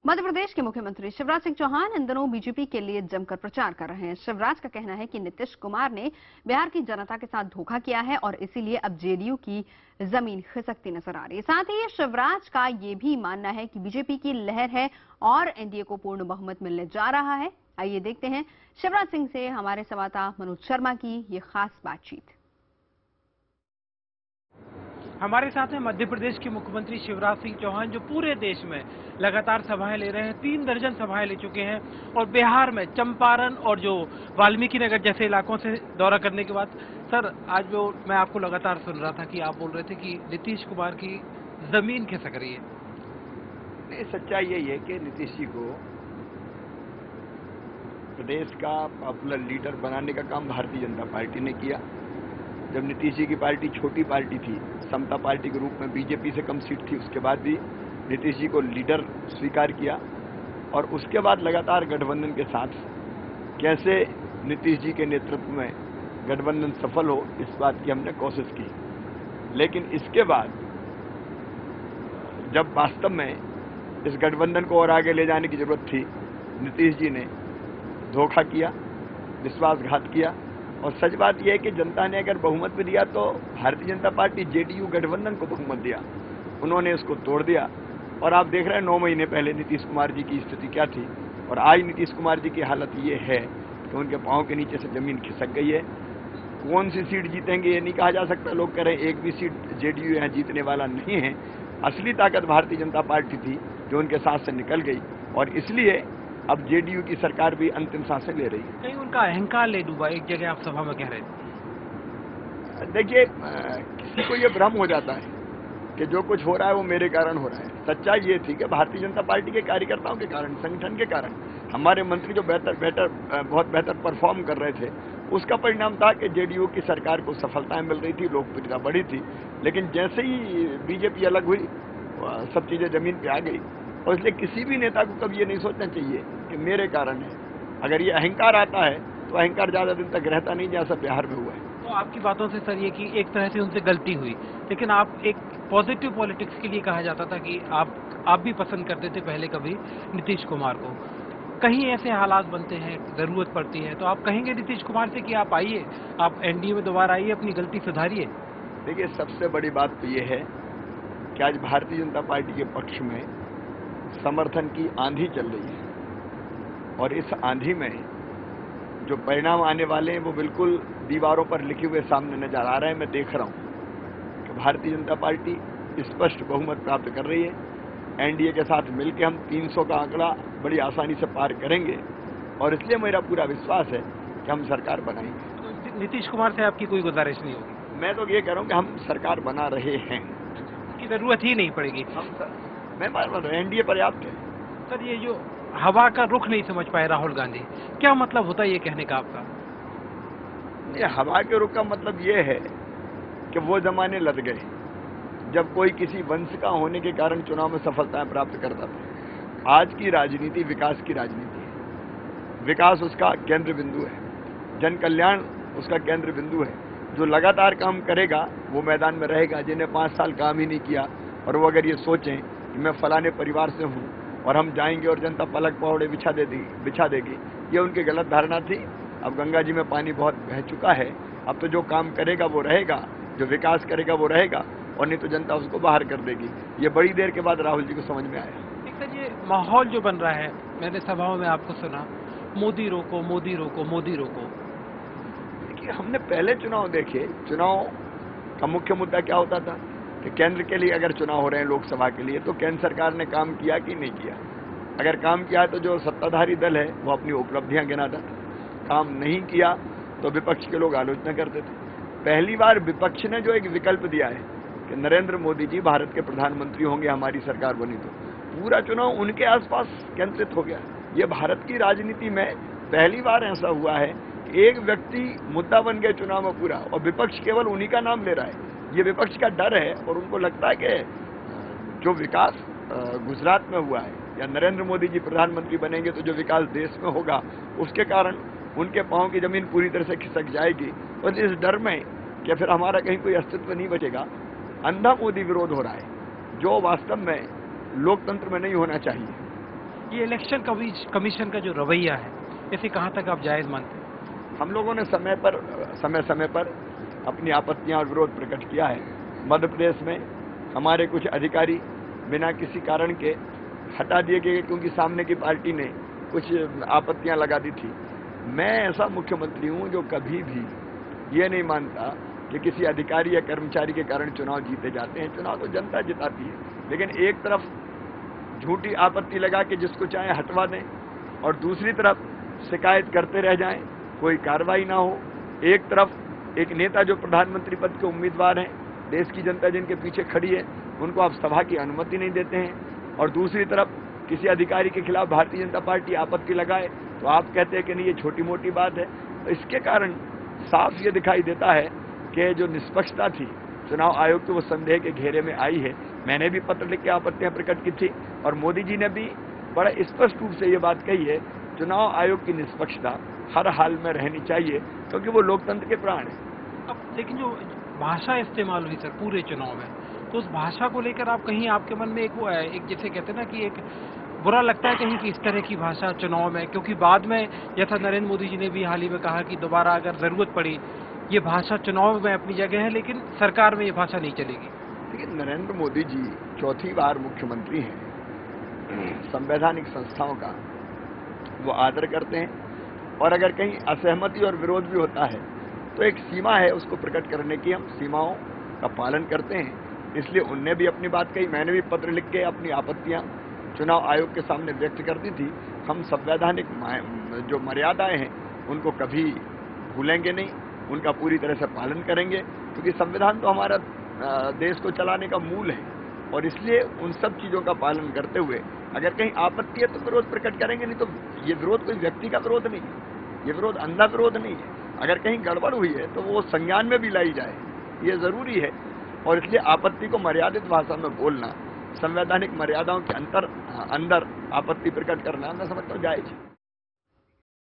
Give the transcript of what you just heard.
मध्य प्रदेश के मुख्यमंत्री शिवराज सिंह चौहान इन दिनों बीजेपी के लिए जमकर प्रचार कर रहे हैं। शिवराज का कहना है कि नीतीश कुमार ने बिहार की जनता के साथ धोखा किया है और इसीलिए अब जेडीयू की जमीन खिसकती नजर आ रही है। साथ ही शिवराज का ये भी मानना है कि बीजेपी की लहर है और एनडीए को पूर्ण बहुमत मिलने जा रहा है। आइए देखते हैं शिवराज सिंह से हमारे संवाददाता मनोज शर्मा की ये खास बातचीत। हमारे साथ हैं मध्य प्रदेश के मुख्यमंत्री शिवराज सिंह चौहान, जो पूरे देश में लगातार सभाएं ले रहे हैं। 3 दर्जन सभाएं ले चुके हैं और बिहार में चंपारण और जो वाल्मीकि नगर जैसे इलाकों से दौरा करने के बाद सर, आज जो मैं आपको लगातार सुन रहा था कि आप बोल रहे थे कि नीतीश कुमार की जमीन खिसक रही है। नहीं, सच्चाई यही है कि नीतीश जी को प्रदेश का पॉपुलर लीडर बनाने का काम भारतीय जनता पार्टी ने किया। जब नीतीश जी की पार्टी छोटी पार्टी थी, समता पार्टी के रूप में बीजेपी से कम सीट थी, उसके बाद भी नीतीश जी को लीडर स्वीकार किया और उसके बाद लगातार गठबंधन के साथ कैसे नीतीश जी के नेतृत्व में गठबंधन सफल हो, इस बात की हमने कोशिश की। लेकिन इसके बाद जब वास्तव में इस गठबंधन को और आगे ले जाने की जरूरत थी, नीतीश जी ने धोखा किया, विश्वासघात किया। और सच बात यह है कि जनता ने अगर बहुमत भी दिया तो भारतीय जनता पार्टी जेडीयू गठबंधन को बहुमत दिया, उन्होंने इसको तोड़ दिया। और आप देख रहे हैं 9 महीने पहले नीतीश कुमार जी की स्थिति क्या थी और आज नीतीश कुमार जी की हालत ये है कि उनके पांव के नीचे से जमीन खिसक गई है। कौन सी सीट जीतेंगे ये नहीं कहा जा सकता। लोग कह रहे हैं एक भी सीट जेडीयू यहाँ जीतने वाला नहीं है। असली ताकत भारतीय जनता पार्टी थी जो उनके साथ से निकल गई और इसलिए अब जेडीयू की सरकार भी अंतिम सांसें ले रही है। कहीं उनका अहंकार ले डूबा, एक जगह आप सभा में कह रहे थे। देखिए, किसी को ये भ्रम हो जाता है कि जो कुछ हो रहा है वो मेरे कारण हो रहा है। सच्चाई ये थी कि भारतीय जनता पार्टी के कार्यकर्ताओं के कारण, संगठन के कारण, हमारे मंत्री जो बहुत बेहतर परफॉर्म कर रहे थे, उसका परिणाम था कि जेडीयू की सरकार को सफलताएं मिल रही थी, लोकप्रियता बढ़ी थी। लेकिन जैसे ही बीजेपी अलग हुई, सब चीजें जमीन पे आ गई। और इसलिए किसी भी नेता को कभी ये नहीं सोचना चाहिए कि मेरे कारण है। अगर ये अहंकार आता है तो अहंकार ज्यादा दिन तक रहता नहीं, जैसा बिहार में हुआ है। तो आपकी बातों से सर ये कि एक तरह से उनसे गलती हुई, लेकिन आप एक पॉजिटिव पॉलिटिक्स के लिए कहा जाता था कि आप भी पसंद करते थे पहले कभी नीतीश कुमार को। कहीं ऐसे हालात बनते हैं, जरूरत पड़ती है, तो आप कहेंगे नीतीश कुमार से कि आप आइए, आप एनडीए में दोबारा आइए, अपनी गलती सुधारिए। देखिए, सबसे बड़ी बात तो ये है कि आज भारतीय जनता पार्टी के पक्ष में समर्थन की आंधी चल रही है और इस आंधी में जो परिणाम आने वाले हैं वो बिल्कुल दीवारों पर लिखे हुए सामने नजर आ रहे हैं। मैं देख रहा हूं कि भारतीय जनता पार्टी स्पष्ट बहुमत प्राप्त कर रही है। एनडीए के साथ मिलकर हम 300 का आंकड़ा बड़ी आसानी से पार करेंगे और इसलिए मेरा पूरा विश्वास है कि हम सरकार बनाएंगे। तो नीतीश कुमार से आपकी कोई गुजारिश नहीं होगी? मैं तो ये कह रहा हूं कि हम सरकार बना रहे हैं, की जरूरत ही नहीं पड़ेगी। मैं मान रहा हूं एनडीए पर्याप्त है। सर, ये जो हवा का रुख नहीं समझ पाए राहुल गांधी, क्या मतलब होता है ये कहने का आपका? ये हवा के रुख का मतलब ये है कि वो जमाने लद गए जब कोई किसी वंश का होने के कारण चुनाव में सफलताएं प्राप्त करता था। आज की राजनीति विकास की राजनीति है। विकास उसका केंद्र बिंदु है, जन कल्याण उसका केंद्र बिंदु है। जो लगातार काम करेगा वो मैदान में रहेगा। जिन्हें 5 साल काम ही नहीं किया और वो अगर ये सोचें कि मैं फलाने परिवार से हूँ और हम जाएंगे और जनता पलक पौड़े बिछा देगी, ये उनकी गलत धारणा थी। अब गंगा जी में पानी बहुत बह चुका है। अब तो जो काम करेगा वो रहेगा, जो विकास करेगा वो रहेगा और नहीं तो जनता उसको बाहर कर देगी। ये बड़ी देर के बाद राहुल जी को समझ में आया। एक सर, ये माहौल जो बन रहा है, मैंने सभाओं में आपको सुना, मोदी रोको, मोदी रोको, मोदी रोको। देखिए, हमने पहले चुनाव देखे। चुनाव का मुख्य मुद्दा क्या होता था कि केंद्र के लिए अगर चुनाव हो रहे हैं लोकसभा के लिए, तो केंद्र सरकार ने काम किया कि नहीं किया। अगर काम किया तो जो सत्ताधारी दल है वो अपनी उपलब्धियां गिनाता था। काम नहीं किया तो विपक्ष के लोग आलोचना करते थे। पहली बार विपक्ष ने जो एक विकल्प दिया है कि नरेंद्र मोदी जी भारत के प्रधानमंत्री होंगे हमारी सरकार बनी, तो पूरा चुनाव उनके आसपास केंद्रित हो गया। ये भारत की राजनीति में पहली बार ऐसा हुआ है कि एक व्यक्ति मुद्दा बन गया चुनाव में पूरा और विपक्ष केवल उन्हीं का नाम ले रहा है। ये विपक्ष का डर है और उनको लगता है कि जो विकास गुजरात में हुआ है या नरेंद्र मोदी जी प्रधानमंत्री बनेंगे तो जो विकास देश में होगा उसके कारण उनके पांव की जमीन पूरी तरह से खिसक जाएगी। और इस डर में कि फिर हमारा कहीं कोई अस्तित्व नहीं बचेगा, अंधा मोदी विरोध हो रहा है जो वास्तव में लोकतंत्र में नहीं होना चाहिए। ये इलेक्शन कमीशन का जो रवैया है, इसे कहाँ तक आप जायज मानते हैं? हम लोगों ने समय समय पर अपनी आपत्तियां और विरोध प्रकट किया है। मध्य प्रदेश में हमारे कुछ अधिकारी बिना किसी कारण के हटा दिए गए क्योंकि सामने की पार्टी ने कुछ आपत्तियां लगा दी थी। मैं ऐसा मुख्यमंत्री हूं जो कभी भी ये नहीं मानता कि किसी अधिकारी या कर्मचारी के कारण चुनाव जीते जाते हैं। चुनाव तो जनता जिताती है, लेकिन एक तरफ झूठी आपत्ति लगा के जिसको चाहे हटवा दें और दूसरी तरफ शिकायत करते रह जाएं, कोई कार्रवाई ना हो। एक तरफ एक नेता जो प्रधानमंत्री पद के उम्मीदवार हैं, देश की जनता जिनके पीछे खड़ी है, उनको आप सभा की अनुमति नहीं देते हैं, और दूसरी तरफ किसी अधिकारी के खिलाफ भारतीय जनता पार्टी आपत्ति लगाए तो आप कहते हैं कि नहीं ये छोटी मोटी बात है। तो इसके कारण साफ ये दिखाई देता है कि जो निष्पक्षता थी चुनाव आयोग के वो संदेह के घेरे में आई है। मैंने भी पत्र लिख के आपत्तियां प्रकट की थी और मोदी जी ने भी बड़ा स्पष्ट रूप से ये बात कही है, चुनाव आयोग की निष्पक्षता हर हाल में रहनी चाहिए क्योंकि वो लोकतंत्र के प्राण है। अब लेकिन जो भाषा इस्तेमाल हुई सर पूरे चुनाव में, तो उस भाषा को लेकर आप कहीं आपके मन में एक वो है, एक जैसे कहते हैं ना कि एक बुरा लगता है कहीं कि इस तरह की भाषा चुनाव में, क्योंकि बाद में जैसा नरेंद्र मोदी जी ने भी हाल ही में कहा कि दोबारा अगर जरूरत पड़ी ये भाषा चुनाव में अपनी जगह है लेकिन सरकार में ये भाषा नहीं चलेगी। देखिए, नरेंद्र मोदी जी चौथी बार मुख्यमंत्री हैं, संवैधानिक संस्थाओं का वो आदर करते हैं और अगर कहीं असहमति और विरोध भी होता है तो एक सीमा है उसको प्रकट करने की, हम सीमाओं का पालन करते हैं। इसलिए उनने भी अपनी बात कही, मैंने भी पत्र लिख के अपनी आपत्तियां चुनाव आयोग के सामने व्यक्त कर दी थी। हम संवैधानिक जो मर्यादाएं हैं उनको कभी भूलेंगे नहीं, उनका पूरी तरह से पालन करेंगे क्योंकि संविधान तो हमारा देश को चलाने का मूल है और इसलिए उन सब चीज़ों का पालन करते हुए अगर कहीं आपत्ति है तो विरोध प्रकट करेंगे। नहीं तो ये विरोध कोई व्यक्ति का विरोध नहीं है, ये विरोध अंधा विरोध नहीं है। अगर कहीं गड़बड़ हुई है तो वो संज्ञान में भी लाई जाए, ये ज़रूरी है। और इसलिए आपत्ति को मर्यादित भाषा में बोलना, संवैधानिक मर्यादाओं के अंदर आपत्ति प्रकट करना मैं समझता हूँ जायज़ है।